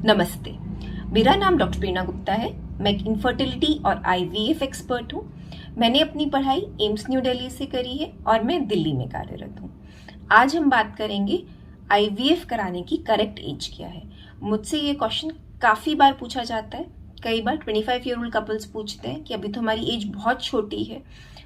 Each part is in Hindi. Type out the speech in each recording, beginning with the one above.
नमस्ते, मेरा नाम डॉक्टर प्रेरणा गुप्ता है। मैं एक इनफर्टिलिटी और आईवीएफ एक्सपर्ट हूँ। मैंने अपनी पढ़ाई एम्स न्यू दिल्ली से करी है और मैं दिल्ली में कार्यरत हूँ। आज हम बात करेंगे आईवीएफ कराने की करेक्ट एज क्या है। मुझसे ये क्वेश्चन काफ़ी बार पूछा जाता है। कई बार 25 ईयर ओल्ड कपल्स पूछते हैं कि अभी तो हमारी एज बहुत छोटी है,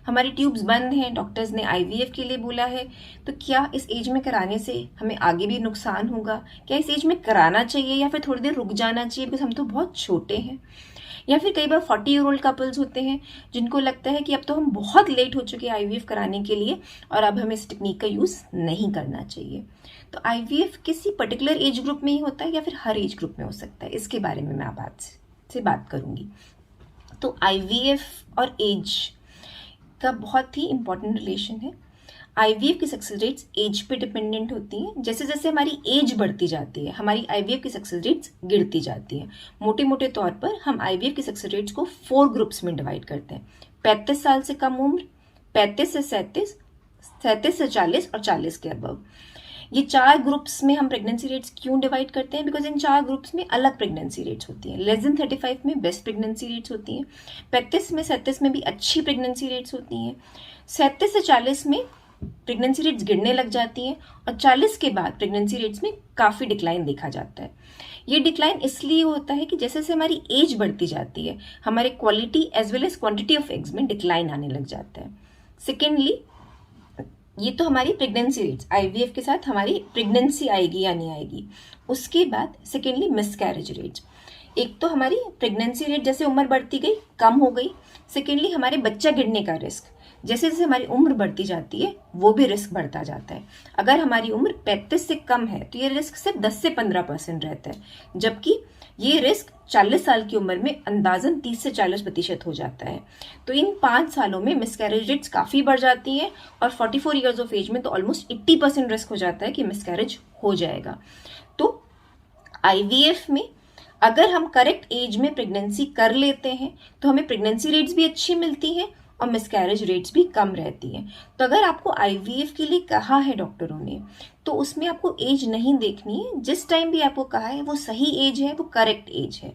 हमारी ट्यूब्स बंद हैं, डॉक्टर्स ने आईवीएफ के लिए बोला है, तो क्या इस एज में कराने से हमें आगे भी नुकसान होगा? क्या इस एज में कराना चाहिए या फिर थोड़ी देर रुक जाना चाहिए बिकॉज हम तो बहुत छोटे हैं? या फिर कई बार 40 ईयर ओल्ड कपल्स होते हैं जिनको लगता है कि अब तो हम बहुत लेट हो चुके हैं आईवीएफ कराने के लिए और अब हमें इस टेक्निक का यूज़ नहीं करना चाहिए। तो आईवीएफ किसी पर्टिकुलर एज ग्रुप में ही होता है या फिर हर एज ग्रुप में हो सकता है, इसके बारे में मैं आप से बात करूंगी। तो आईवीएफ और एज का बहुत ही इंपॉर्टेंट रिलेशन है। आईवीएफ की सक्सेस रेट्स एज पे डिपेंडेंट होती हैं। जैसे जैसे हमारी एज बढ़ती जाती है हमारी आईवीएफ की सक्सेस रेट्स गिरती जाती हैं। मोटे मोटे तौर पर हम आईवीएफ की सक्सेस रेट्स को 4 ग्रुप्स में डिवाइड करते हैं। 35 साल से कम उम्र, 35 से 37, 37 से 40 और 40 के अबव। ये 4 ग्रुप्स में हम प्रेगनेंसी रेट्स क्यों डिवाइड करते हैं? बिकॉज इन 4 ग्रुप्स में अलग प्रेगनेंसी रेट्स होती हैं। लेस देन 35 में बेस्ट प्रेगनेंसी रेट्स होती हैं, 35 में 37 में भी अच्छी प्रेगनेंसी रेट्स होती हैं, 37 से 40 में प्रेगनेंसी रेट्स गिरने लग जाती हैं और 40 के बाद प्रेगनेंसी रेट्स में काफ़ी डिक्लाइन देखा जाता है। ये डिक्लाइन इसलिए होता है कि जैसे जैसे हमारी एज बढ़ती जाती है हमारे quality as well as quantity of eggs में डिक्लाइन आने लग जाता है। सेकेंडली, ये तो हमारी प्रेगनेंसी रेट्स, आईवीएफ के साथ हमारी प्रेगनेंसी आएगी या नहीं आएगी। उसके बाद सेकेंडली मिसकैरेज रेट्स। एक तो हमारी प्रेगनेंसी रेट जैसे उम्र बढ़ती गई कम हो गई। सेकेंडली, हमारे बच्चा गिरने का रिस्क जैसे जैसे हमारी उम्र बढ़ती जाती है वो भी रिस्क बढ़ता जाता है। अगर हमारी उम्र 35 से कम है तो ये रिस्क सिर्फ 10 से 15% रहता है, जबकि ये रिस्क 40 साल की उम्र में अंदाजन 30 से 40% हो जाता है। तो इन 5 सालों में मिसकैरेज रेट्स काफ़ी बढ़ जाती हैं और 44 ईयर्स ऑफ एज में तो ऑलमोस्ट 80% रिस्क हो जाता है कि मिसकैरेज हो जाएगा। तो आईवीएफ में अगर हम करेक्ट एज में प्रेगनेंसी कर लेते हैं तो हमें प्रेगनेंसी रेट्स भी अच्छी मिलती हैं और मिसकैरेज रेट्स भी कम रहती हैं। तो अगर आपको आईवीएफ के लिए कहा है डॉक्टरों ने तो उसमें आपको एज नहीं देखनी है। जिस टाइम भी आपको कहा है वो सही एज है, वो करेक्ट एज है।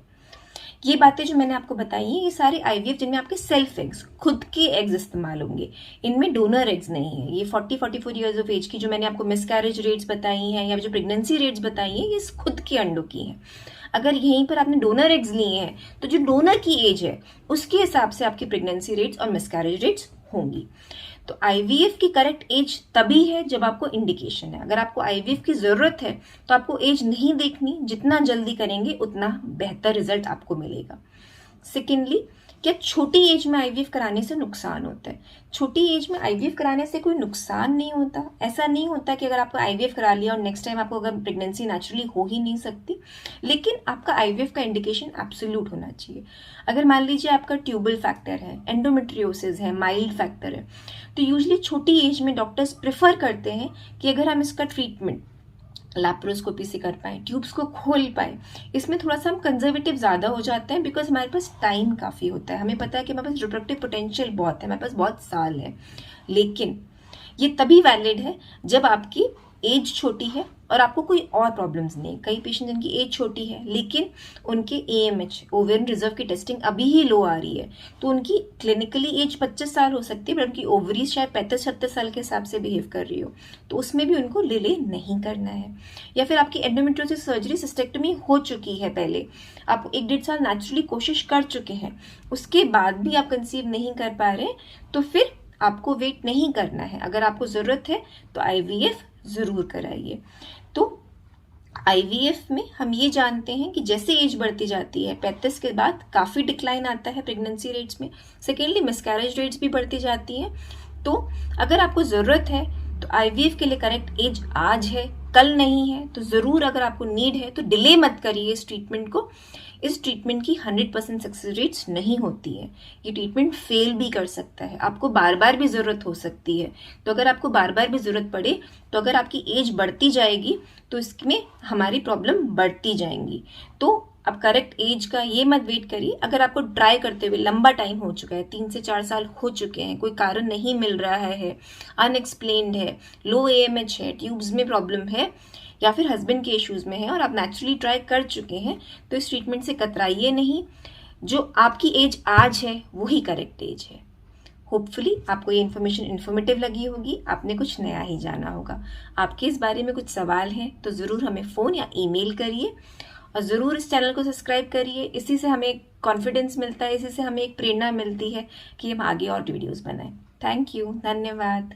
ये बातें जो मैंने आपको बताई हैं ये सारे आईवीएफ जिनमें आपके सेल्फ एग्स, खुद के एग्स इस्तेमाल होंगे, इनमें डोनर एग्स नहीं है। ये 40-44 ईयर्स ऑफ एज की जो मैंने आपको मिसकैरेज रेट्स बताई हैं या जो प्रेगनेंसी रेट्स बताई हैं ये खुद के अंडों की हैं। अगर यहीं पर आपने डोनर एग्स लिए हैं तो जो डोनर की एज है उसके हिसाब से आपकी प्रेगनेंसी रेट्स और मिसकैरेज रेट्स होंगी। तो आईवीएफ की करेक्ट एज तभी है जब आपको इंडिकेशन है। अगर आपको आईवीएफ की जरूरत है तो आपको एज नहीं देखनी, जितना जल्दी करेंगे उतना बेहतर रिजल्ट आपको मिलेगा। सेकेंडली, क्या छोटी एज में आईवीएफ कराने से नुकसान होता है? छोटी एज में आईवीएफ कराने से कोई नुकसान नहीं होता। ऐसा नहीं होता कि अगर आपको आईवीएफ करा लिया और नेक्स्ट टाइम आपको अगर प्रेगनेंसी नेचुरली हो ही नहीं सकती, लेकिन आपका आईवीएफ का इंडिकेशन एब्सोल्यूट होना चाहिए। अगर मान लीजिए आपका ट्यूबल फैक्टर है, एंडोमेट्रियोसिस है, माइल्ड फैक्टर है, तो यूजली छोटी एज में डॉक्टर्स प्रेफर करते हैं कि अगर हम इसका ट्रीटमेंट लैप्रोस्कोपी से कर पाए, ट्यूब्स को खोल पाए, इसमें थोड़ा सा हम कंजर्वेटिव ज़्यादा हो जाते हैं बिकॉज हमारे पास टाइम काफ़ी होता है। हमें पता है कि हमारे पास रिप्रोडक्टिव पोटेंशियल बहुत है, हमारे पास बहुत साल है। लेकिन ये तभी वैलिड है जब आपकी एज छोटी है और आपको कोई और प्रॉब्लम्स नहीं। कई पेशेंट जिनकी एज छोटी है लेकिन उनके एएमएच, ओवेरियन रिजर्व की टेस्टिंग अभी ही लो आ रही है, तो उनकी क्लिनिकली एज 25 साल हो सकती है पर उनकी ओवरीज शायद 35-36 साल के हिसाब से बिहेव कर रही हो, तो उसमें भी उनको डिले नहीं करना है। या फिर आपकी एंडोमेट्रियोसिस सर्जरी, सिस्टेक्टमी हो चुकी है पहले, आप 1-1.5 साल नेचुरली कोशिश कर चुके हैं, उसके बाद भी आप कंसीव नहीं कर पा रहे, तो फिर आपको वेट नहीं करना है। अगर आपको ज़रूरत है तो आईवीएफ ज़रूर कराइए। तो आईवीएफ में हम ये जानते हैं कि जैसे एज बढ़ती जाती है 35 के बाद काफ़ी डिक्लाइन आता है प्रेगनेंसी रेट्स में। सेकेंडली, मिसकैरेज रेट्स भी बढ़ती जाती हैं। तो अगर आपको ज़रूरत है तो आईवीएफ के लिए करेक्ट एज आज है, कल नहीं है। तो ज़रूर अगर आपको नीड है तो डिले मत करिए इस ट्रीटमेंट को। इस ट्रीटमेंट की 100% सक्सेस रेट्स नहीं होती है। ये ट्रीटमेंट फेल भी कर सकता है, आपको बार बार भी ज़रूरत हो सकती है। तो अगर आपको बार बार भी ज़रूरत पड़े तो अगर आपकी एज बढ़ती जाएगी तो इसमें हमारी प्रॉब्लम बढ़ती जाएंगी। तो अब करेक्ट एज का ये मत वेट करिए। अगर आपको ट्राई करते हुए लंबा टाइम हो चुका है, 3 से 4 साल हो चुके हैं, कोई कारण नहीं मिल रहा है, अनएक्सप्लेन्ड है, लो एएमएच है, ट्यूब्स में प्रॉब्लम है, या फिर हस्बैंड के इश्यूज में हैं और आप नेचुरली ट्राई कर चुके हैं, तो इस ट्रीटमेंट से कतराइए नहीं। जो आपकी एज आज है वही करेक्ट एज है। होपफुली आपको ये इन्फॉर्मेशन इन्फॉर्मेटिव लगी होगी, आपने कुछ नया ही जाना होगा। आपके इस बारे में कुछ सवाल हैं तो ज़रूर हमें फ़ोन या ईमेल करिए और ज़रूर इस चैनल को सब्सक्राइब करिए। इसी से हमें कॉन्फिडेंस मिलता है, इसी से हमें एक प्रेरणा मिलती है कि हम आगे और वीडियोस बनाएं। थैंक यू, धन्यवाद।